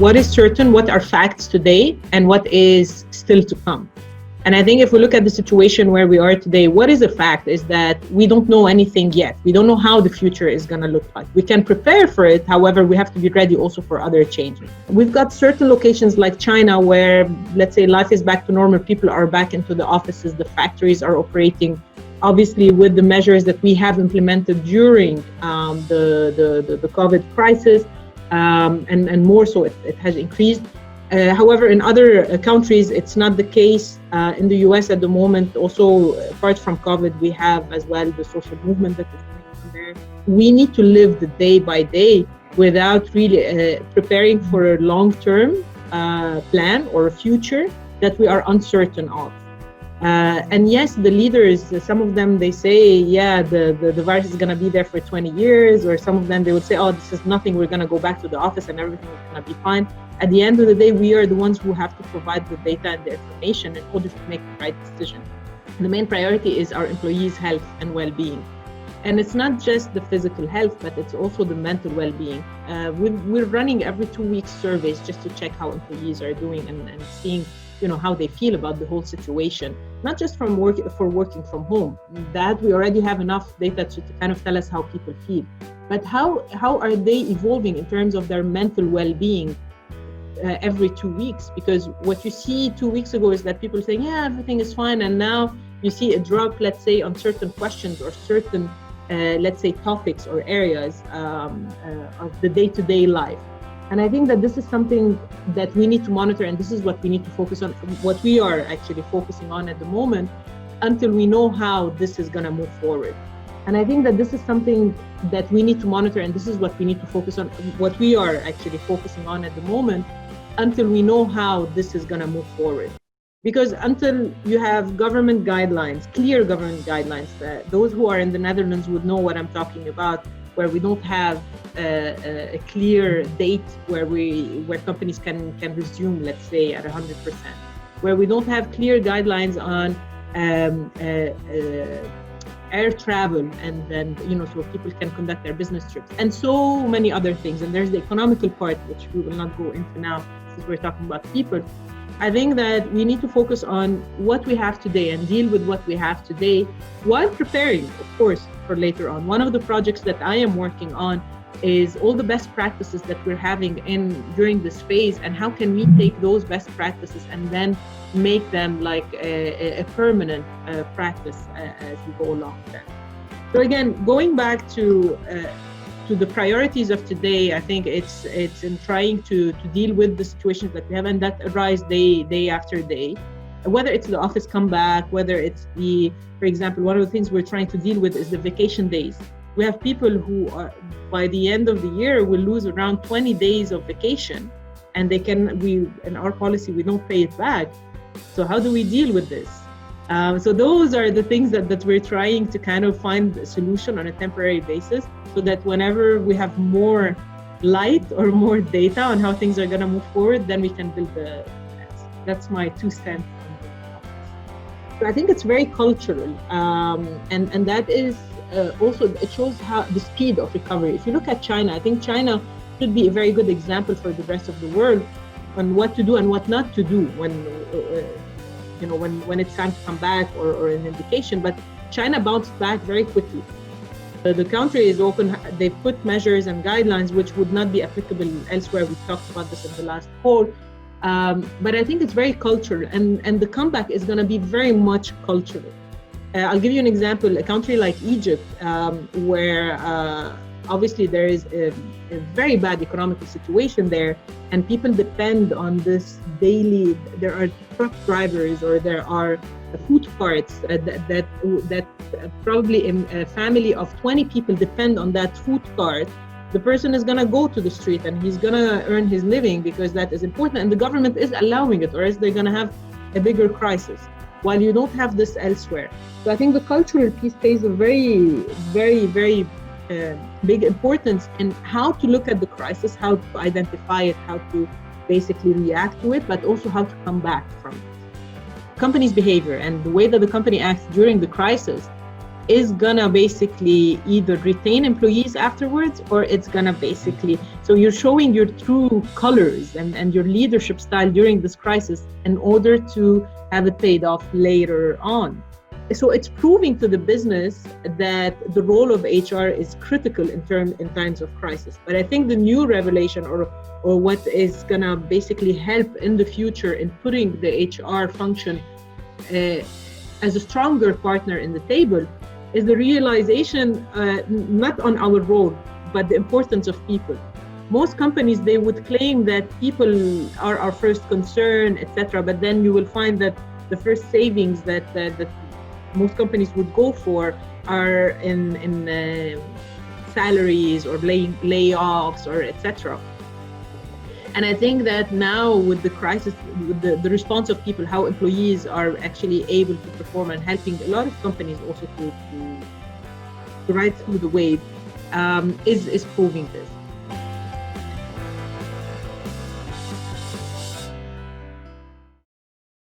what is certain, what are facts today, and what is still to come. And I think if we look at the situation where we are today, what is a fact is that we don't know anything yet. We don't know how the future is going to look like. We can prepare for it. However, we have to be ready also for other changes. We've got certain locations like China where, let's say, life is back to normal. People are back into the offices. The factories are operating, obviously, with the measures that we have implemented during the COVID crisis. And more so, it has increased. However, in other countries, it's not the case. In the US at the moment, also apart from COVID, we have as well the social movement that is going there. We need to live the day by day without really preparing for a long-term plan or a future that we are uncertain of. And yes, the leaders, some of them, they say, yeah, the virus is going to be there for 20 years, or some of them, they would say, oh, this is nothing, we're going to go back to the office and everything is going to be fine. At the end of the day, we are the ones who have to provide the data and the information in order to make the right decision. The main priority is our employees' health and well-being. And it's not just the physical health, but it's also the mental well-being. We're running every 2 weeks surveys just to check how employees are doing and seeing how they feel about the whole situation, not just for working from home. That we already have enough data to kind of tell us how people feel. But how are they evolving in terms of their mental well-being every 2 weeks? Because what you see 2 weeks ago is that people saying, yeah, everything is fine. And now you see a drop, let's say, on certain questions or certain, let's say, topics or areas of the day-to-day life. And I think that this is something that we need to monitor, and this is what we need to focus on, what we are actually focusing on at the moment, until we know how this is going to move forward. And I think that this is something that we need to monitor, and this is what we need to focus on, what we are actually focusing on at the moment, until we know how this is going to move forward. Because until you have government guidelines, clear government guidelines, those who are in the Netherlands would know what I'm talking about, where we don't have a clear date where companies can resume, let's say, at 100%, where we don't have clear guidelines on air travel, and then so people can conduct their business trips, and so many other things. And there's the economical part, which we will not go into now, since we're talking about people. I think that we need to focus on what we have today and deal with what we have today, while preparing, of course, for later on. One of the projects that I am working on is all the best practices that we're having during this phase, and how can we take those best practices and then make them like a permanent practice as we go along there. So again, going back to the priorities of today, I think it's in trying to deal with the situations that we have and that arise day after day. Whether it's the office comeback, whether it's for example, one of the things we're trying to deal with is the vacation days. We have people who are, by the end of the year, will lose around 20 days of vacation, and in our policy, we don't pay it back. So how do we deal with this? So those are the things that we're trying to kind of find a solution on a temporary basis, so that whenever we have more light or more data on how things are going to move forward, then we can build the plans. That's my 2 cents. So I think it's very cultural, and that is also, it shows how the speed of recovery. If you look at China, I think China should be a very good example for the rest of the world on what to do and what not to do when it's time to come back or an indication. But China bounced back very quickly. The country is open. They put measures and guidelines which would not be applicable elsewhere. We talked about this in the last call. But I think it's very cultural, and the comeback is going to be very much cultural. I'll give you an example. A country like Egypt, where obviously there is a very bad economical situation there, and people depend on this daily. There are truck drivers, or there are food carts that probably a family of 20 people depend on that food cart. The person is going to go to the street and he's going to earn his living because that is important, and the government is allowing it, or else they're going to have a bigger crisis, while you don't have this elsewhere. So I think the cultural piece plays a very, very, very big importance in how to look at the crisis, how to identify it, how to basically react to it, but also how to come back from it. Company's behavior and the way that the company acts during the crisis is gonna basically either retain employees afterwards, or it's gonna basically, so you're showing your true colors and your leadership style during this crisis in order to have it paid off later on. So it's proving to the business that the role of HR is critical in times of crisis. But I think the new revelation, or what is gonna basically help in the future in putting the HR function as a stronger partner in the table, is the realization not on our role, but the importance of people. Most companies, they would claim that people are our first concern, etc. But then you will find that the first savings that most companies would go for are in salaries or layoffs or etc. And I think that now with the crisis, with the response of people, how employees are actually able to perform and helping a lot of companies also to ride through the wave is proving this.